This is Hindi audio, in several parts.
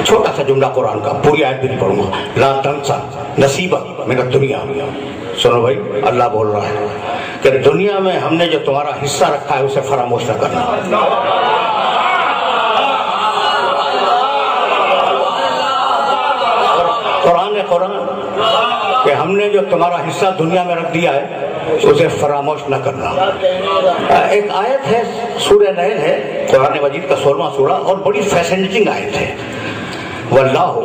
छोटा सा जुमला कुरान का, पूरी आयत भी नहीं पढ़ूंगा। ला तंसा नसीबक मिन दुनिया। सुनो भाई, अल्लाह बोल रहा है कि दुनिया में हमने जो तुम्हारा हिस्सा रखा है उसे फरामोश न करना। कुरान कि हमने जो तुम्हारा हिस्सा दुनिया में रख दिया है उसे फरामोश न करना। एक आयत है, सूरह नहल है, कुरान मजीद का 16वां सूरा, और बड़ी फैसिनेटिंग आयत है। वल्लाहु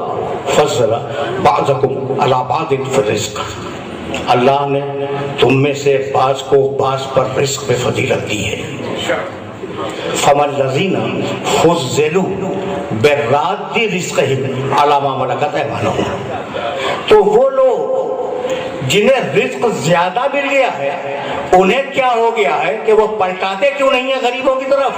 फज़्ज़ला बअज़कुम अला बअज़िन फ़िर रिज़्क़। अल्लाह ने तुम में से बाज को बाज पर रिस्क में फजीलत दी है। फमल लज़ीना फ़ुज़्ज़िलू बिराद्दि रिज़्क़िहिम अला मा मलकत ऐमानुहुम। तो वो लोग जिन्हें रिस्क ज्यादा मिल गया है उन्हें क्या हो गया है कि वो पलटाते क्यों नहीं है गरीबों की तरफ?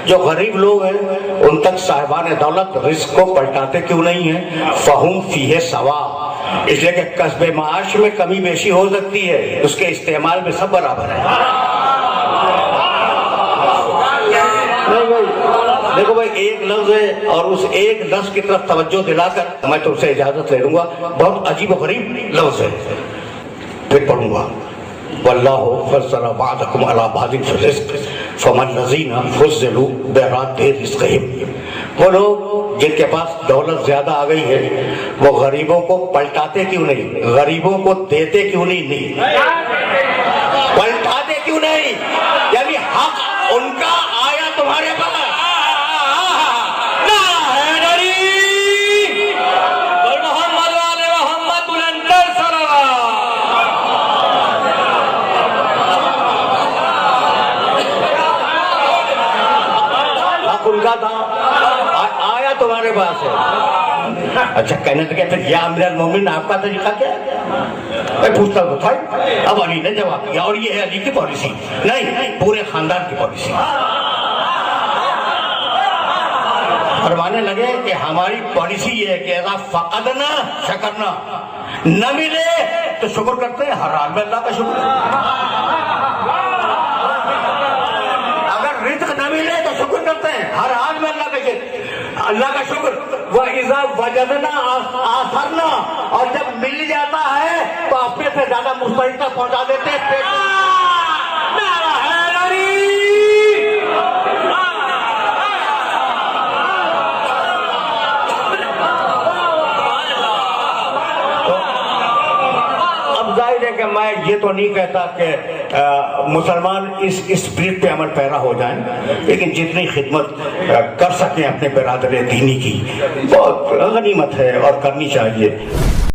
जो गरीब लोग हैं उन तक साहिबान दौलत रिस्क को पलटाते क्यों नहीं है? फहुम फीहे सवा, इसलिए कि कस्बे माश में कमी बेशी हो सकती है, उसके इस्तेमाल में सब बराबर है। नहीं भाई, देखो भाई, एक लफ्ज है और उस एक लफ्ज की तरफ तवज्जो दिलाकर मैं तुमसे इजाजत ले लूंगा। बहुत अजीब और गरीब लफ्ज है, फिर पढ़ूंगा। वल्लाहु फज़्ज़ला बअज़कुम अला बअज़िन फ़िर रिज़्क़ फमल लज़ीना फ़ुज़्ज़िलू बिराद्दि रिज़्क़िहिम। वो लोग जिनके पास दौलत ज्यादा आ गई है वो गरीबों को पलटाते क्यों नहीं? गरीबों को देते क्यों नहीं? पलटाते क्यों नहीं? यानी हक उनका आया तुम्हारे पास। उनका था, आया तुम्हारे पास है। अच्छा, कहने लगे फिर या अमीरुल मोमिनीन आपका तरीका क्या है? मैं पूछता तो था। अब अली ने जवाब दिया और ये है अली की पॉलिसी, नहीं पूरे खानदान की पॉलिसी। फरमाने लगे कि हमारी पॉलिसी ये है कि ऐसा फकदना शकरना, न मिले तो शुक्र करते हैं, हर हाल में अल्लाह का शुक्र। न मिले तो शुक्र करते हैं, हर हाल में अल्लाह का शुक्र। वह इज़ा वजदना आसरना, और जब मिल जाता है तो अपने से ज्यादा मुस्तहिक तक पहुंचा देते हैं। कि मैं ये तो नहीं कहता कि मुसलमान इस स्पिरिट पे अमल पैरा हो जाएं, लेकिन जितनी खिदमत कर सकें अपने बिरादर दीनी की बहुत गनीमत है और करनी चाहिए।